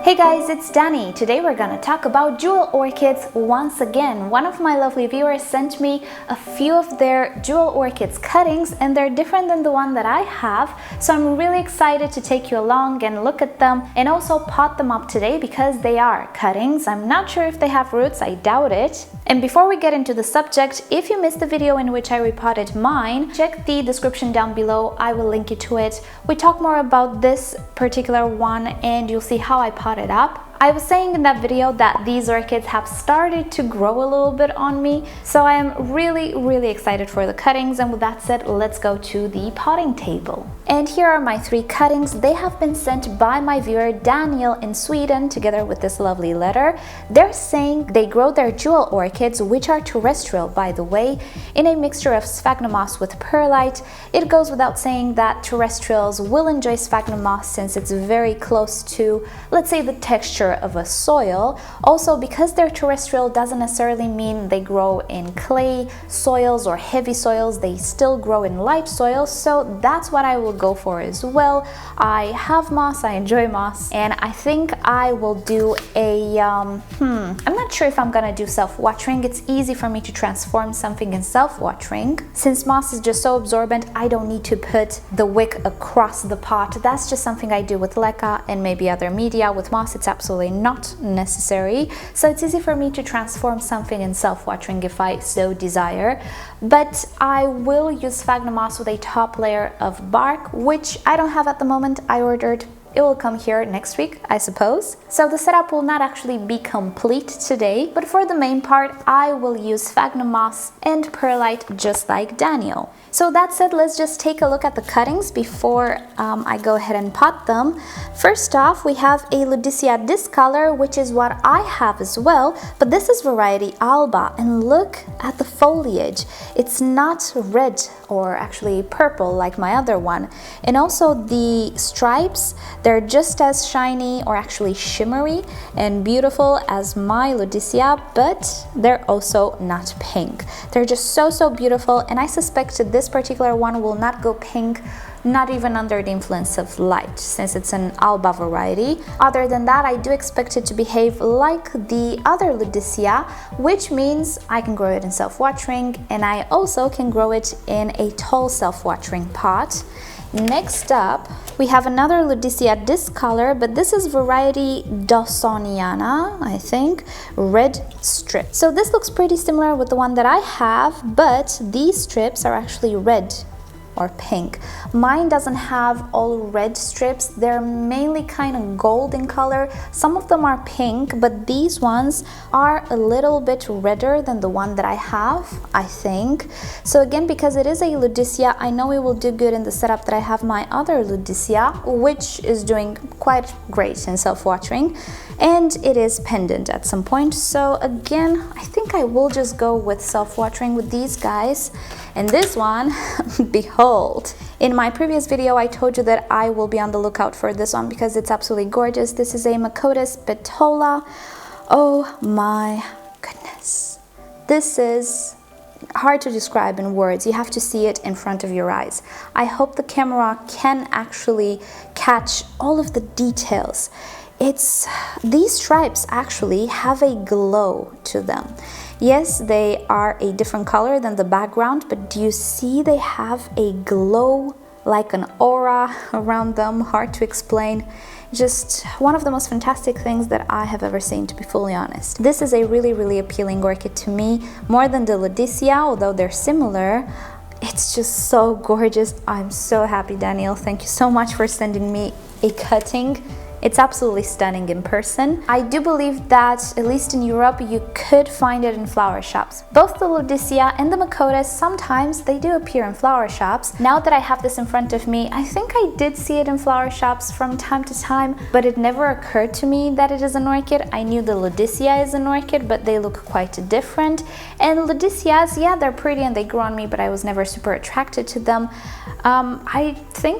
Hey guys, it's Dani. Today we're gonna talk about Jewel Orchids once again. One of my lovely viewers sent me a few of their Jewel Orchids cuttings and they're different than the one that I have. So I'm really excited to take you along and look at them and also pot them up today because they are cuttings. I'm not sure if they have roots, I doubt it. And before we get into the subject, if you missed the video in which I repotted mine, check the description down below, I will link you to it. We talk more about this particular one and you'll see how I pot it up. I was saying in that video that these orchids have started to grow a little bit on me, so I am really excited for the cuttings, and with that said, let's go to the potting table. And here are my 3 cuttings. They have been sent by my viewer Daniel in Sweden together with this lovely letter. They're saying they grow their Jewel Orchids, which are terrestrial by the way, in a mixture of sphagnum moss with perlite. It goes without saying that terrestrials will enjoy sphagnum moss since it's very close to, let's say, the texture of a soil. Also, because they're terrestrial doesn't necessarily mean they grow in clay soils or heavy soils. They still grow in light soils, so that's what I will go for as well. I have moss, I enjoy moss, and I think I will do a I'm not sure if I'm gonna do self-watering. It's easy for me to transform something in self-watering. Since moss is just so absorbent, I don't need to put the wick across the pot. That's just something I do with LECA and maybe other media. With moss, it's absolutely not necessary, so it's easy for me to transform something in self-watering if I so desire. But I will use sphagnum moss with a top layer of bark, which I don't have at the moment. I ordered. It will come here next week, I suppose. So the setup will not actually be complete today, but for the main part, I will use sphagnum moss and perlite just like Daniel. So that said, let's just take a look at the cuttings before I go ahead and pot them. First off, we have a Ludicea discolor, which is what I have as well, but this is variety Alba, and look at the foliage. It's not red or actually purple like my other one. And also the stripes, they're just as shiny or actually shimmery and beautiful as my Ludicea, but they're also not pink. They're just so beautiful, and I suspect this particular one will not go pink, not even under the influence of light, since it's an Alba variety. Other than that, I do expect it to behave like the other Ludicea, which means I can grow it in self-watering, and I also can grow it in a tall self-watering pot. Next up, we have another Ludicea discolor, but this is variety Dawsoniana, I think, red strip. So this looks pretty similar with the one that I have, but these strips are actually red or pink. Mine doesn't have all red strips. They're mainly kind of gold in color. Some of them are pink, but these ones are a little bit redder than the one that I have, I think. So again, because it is a Ludicea, I know it will do good in the setup that I have my other Ludicea, which is doing quite great in self-watering, and it is pendant at some point. So again, I think I will just go with self-watering with these guys. And this one, behold. In my previous video, I told you that I will be on the lookout for this one because it's absolutely gorgeous. This is a Macotis Betola. Oh my goodness. This is hard to describe in words. You have to see it in front of your eyes. I hope the camera can actually catch all of the details. These stripes actually have a glow to them. Yes, they are a different color than the background, but do you see they have a glow, like an aura around them? Hard to explain. Just one of the most fantastic things that I have ever seen, to be fully honest. This is a really appealing orchid to me, more than the Ludicea, although they're similar. It's just so gorgeous. I'm so happy, Daniel. Thank you so much for sending me a cutting. It's absolutely stunning in person. I do believe that, at least in Europe, you could find it in flower shops. Both the Ludicea and the Macotis, sometimes they do appear in flower shops. Now that I have this in front of me, I think I did see it in flower shops from time to time, but it never occurred to me that it is an orchid. I knew the Ludicea is an orchid, but they look quite different. And Ludiceas, yeah, they're pretty and they grow on me, but I was never super attracted to them.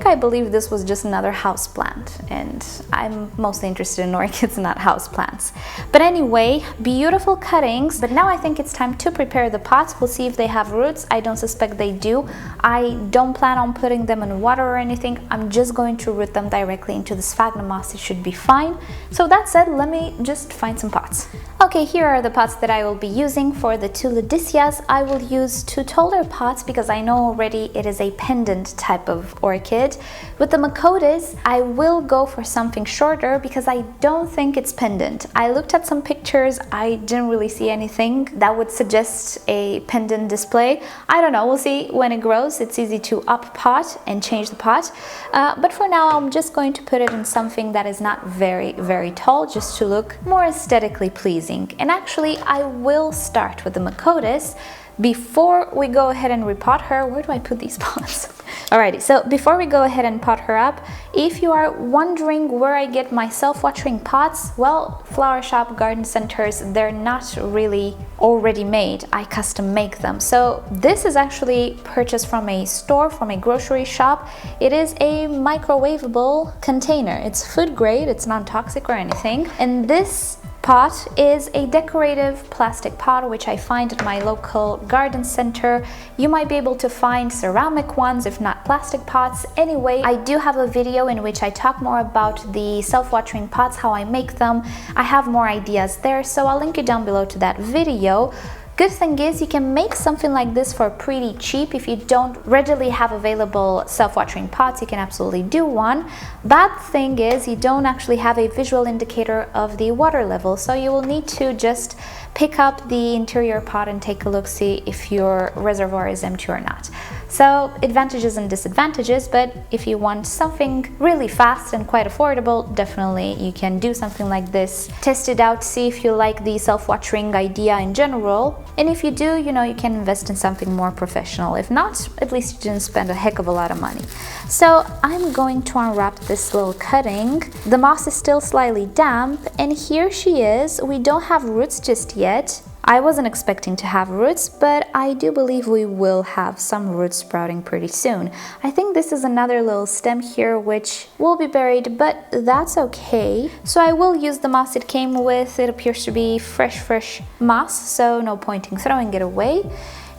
I believe this was just another house plant, and I'm I'm mostly interested in orchids, not houseplants. But anyway, beautiful cuttings. But now I think it's time to prepare the pots. We'll see if they have roots. I don't suspect they do. I don't plan on putting them in water or anything. I'm just going to root them directly into the sphagnum moss. It should be fine. So that said, let me just find some pots. Okay, here are the pots that I will be using. For the two Ledicias, I will use two taller pots because I know already it is a pendant type of orchid. With the Macotis, I will go for something shorter because I don't think it's pendant. I looked at some pictures, I didn't really see anything that would suggest a pendant display. I don't know, we'll see when it grows. It's easy to up pot and change the pot. But for now, I'm just going to put it in something that is not very tall, just to look more aesthetically pleasing. And actually, I will start with the Macotis. Before we go ahead and repot her, where do I put these pots? Alrighty, so before we go ahead and pot her up, if you are wondering where I get my self-watering pots, well, flower shop, garden centers, they're not really already made. I custom make them. So this is actually purchased from a store, from a grocery shop. It is a microwavable container. It's food grade, it's non-toxic or anything. And this pot is a decorative plastic pot which I find at my local garden center. You might be able to find ceramic ones, if not plastic pots. Anyway, I do have a video in which I talk more about the self-watering pots, how I make them. I have more ideas there, so I'll link you down below to that video. Good thing is you can make something like this for pretty cheap. If you don't readily have available self-watering pots, you can absolutely do one. Bad thing is you don't actually have a visual indicator of the water level, so you will need to just pick up the interior pot and take a look, see if your reservoir is empty or not. So advantages and disadvantages, but if you want something really fast and quite affordable, definitely you can do something like this. Test it out, see if you like the self-watering idea in general. And if you do, you know, you can invest in something more professional. If not, at least you didn't spend a heck of a lot of money. So I'm going to unwrap this little cutting. The moss is still slightly damp, and here she is. We don't have roots just yet. I wasn't expecting to have roots, but I do believe we will have some roots sprouting pretty soon. I think this is another little stem here which will be buried, but that's okay. So I will use the moss it came with. It appears to be fresh moss, so no point in throwing it away.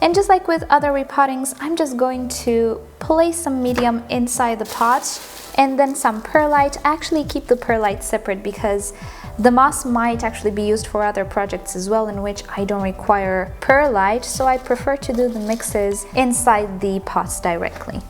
And just like with other repottings, I'm just going to place some medium inside the pot and then some perlite. I actually keep the perlite separate because the moss might actually be used for other projects as well in which I don't require perlite, so I prefer to do the mixes inside the pots directly.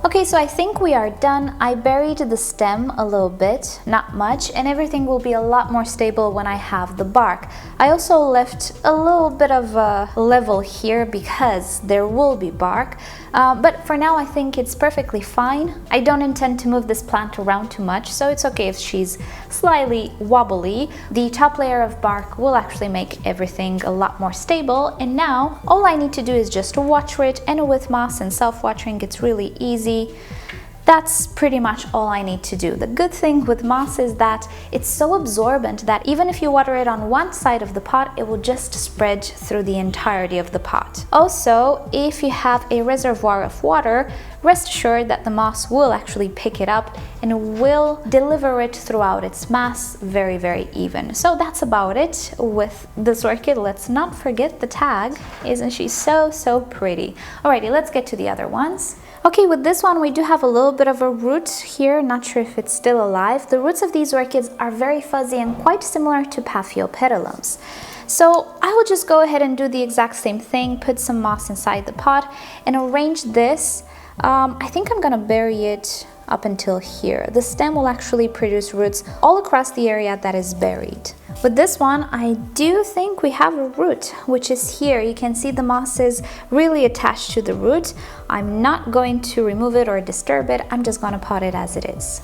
Okay, so I think we are done. I buried the stem a little bit, not much, and everything will be a lot more stable when I have the bark. I also left a little bit of a level here because there will be bark, but for now I think it's perfectly fine. I don't intend to move this plant around too much, so it's okay if she's slightly wobbly. The top layer of bark will actually make everything a lot more stable, and now all I need to do is just water it, and with moss and self-watering it's really easy. That's pretty much all I need to do. The good thing with moss is that it's so absorbent that even if you water it on one side of the pot, it will just spread through the entirety of the pot. Also, if you have a reservoir of water, rest assured that the moss will actually pick it up and will deliver it throughout its mass very even. So that's about it with this orchid. Let's not forget the tag. Isn't she so pretty? Alrighty, let's get to the other ones. Okay, with this one we do have a little bit of a root here, not sure if it's still alive. The roots of these orchids are very fuzzy and quite similar to Paphiopedilums. So I will just go ahead and do the exact same thing, put some moss inside the pot and arrange this. I think I'm gonna bury it up until here. The stem will actually produce roots all across the area that is buried. With this one, I do think we have a root, which is here. You can see the moss is really attached to the root. I'm not going to remove it or disturb it. I'm just gonna pot it as it is.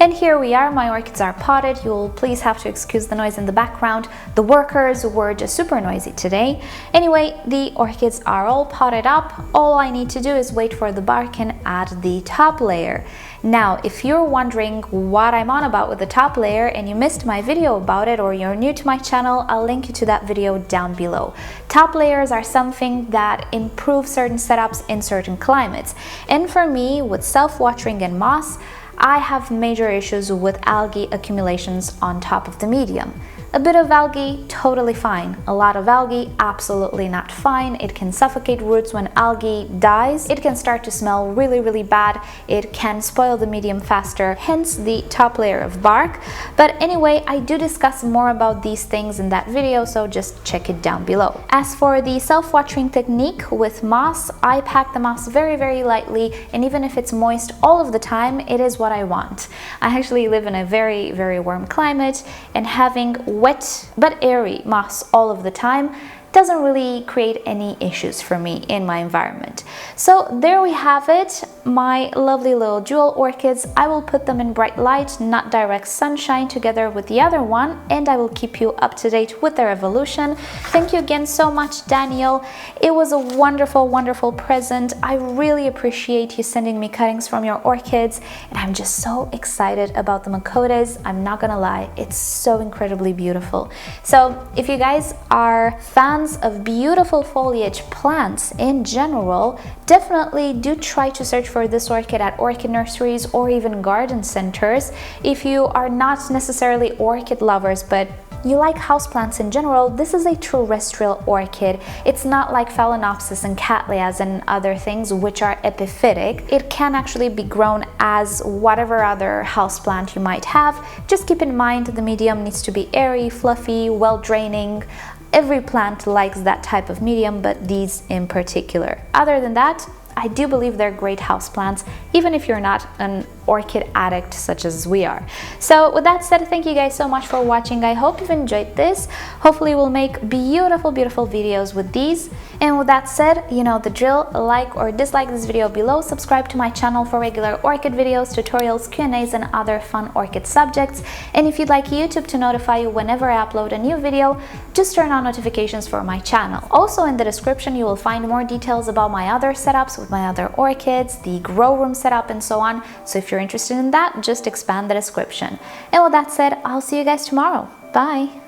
And here we are, my orchids are potted. You'll please have to excuse the noise in the background. The workers were just super noisy today. Anyway, the orchids are all potted up. All I need to do is wait for the bark and add the top layer. Now, if you're wondering what I'm on about with the top layer and you missed my video about it, or you're new to my channel, I'll link you to that video down below. Top layers are something that improve certain setups in certain climates. And for me, with self-watering and moss, I have major issues with algae accumulations on top of the medium. A bit of algae, totally fine. A lot of algae, absolutely not fine. It can suffocate roots when algae dies. It can start to smell really, really bad. It can spoil the medium faster, hence the top layer of bark. But anyway, I do discuss more about these things in that video, so just check it down below. As for the self-watering technique with moss, I pack the moss very, very lightly, and even if it's moist all of the time, it is what I want. I actually live in a very, very warm climate, and having wet but airy moss all of the time doesn't really create any issues for me in my environment. So there we have it, my lovely little jewel orchids. I will put them in bright light, not direct sunshine, together with the other one, and I will keep you up to date with their evolution. Thank you again so much, Daniel. It was a wonderful, wonderful present. I really appreciate you sending me cuttings from your orchids, and I'm just so excited about the Macotes. I'm not gonna lie, it's so incredibly beautiful. So if you guys are fans of beautiful foliage plants in general, definitely do try to search for this orchid at orchid nurseries or even garden centers. If you are not necessarily orchid lovers, but you like houseplants in general, this is a terrestrial orchid. It's not like Phalaenopsis and Cattleyas and other things which are epiphytic. It can actually be grown as whatever other houseplant you might have. Just keep in mind the medium needs to be airy, fluffy, well draining. Every plant likes that type of medium, but these in particular. Other than that, I do believe they're great houseplants, even if you're not an orchid addict such as we are. So with that said, thank you guys so much for watching. I hope you've enjoyed this. Hopefully we'll make beautiful, beautiful videos with these. And with that said, you know the drill. Like or dislike this video below. Subscribe to my channel for regular orchid videos, tutorials, Q&As, and other fun orchid subjects. And if you'd like YouTube to notify you whenever I upload a new video, just turn on notifications for my channel. Also in the description you will find more details about my other setups with my other orchids, the grow room setup, and so on. So if you're interested in that, just expand the description. And with that said, I'll see you guys tomorrow. Bye!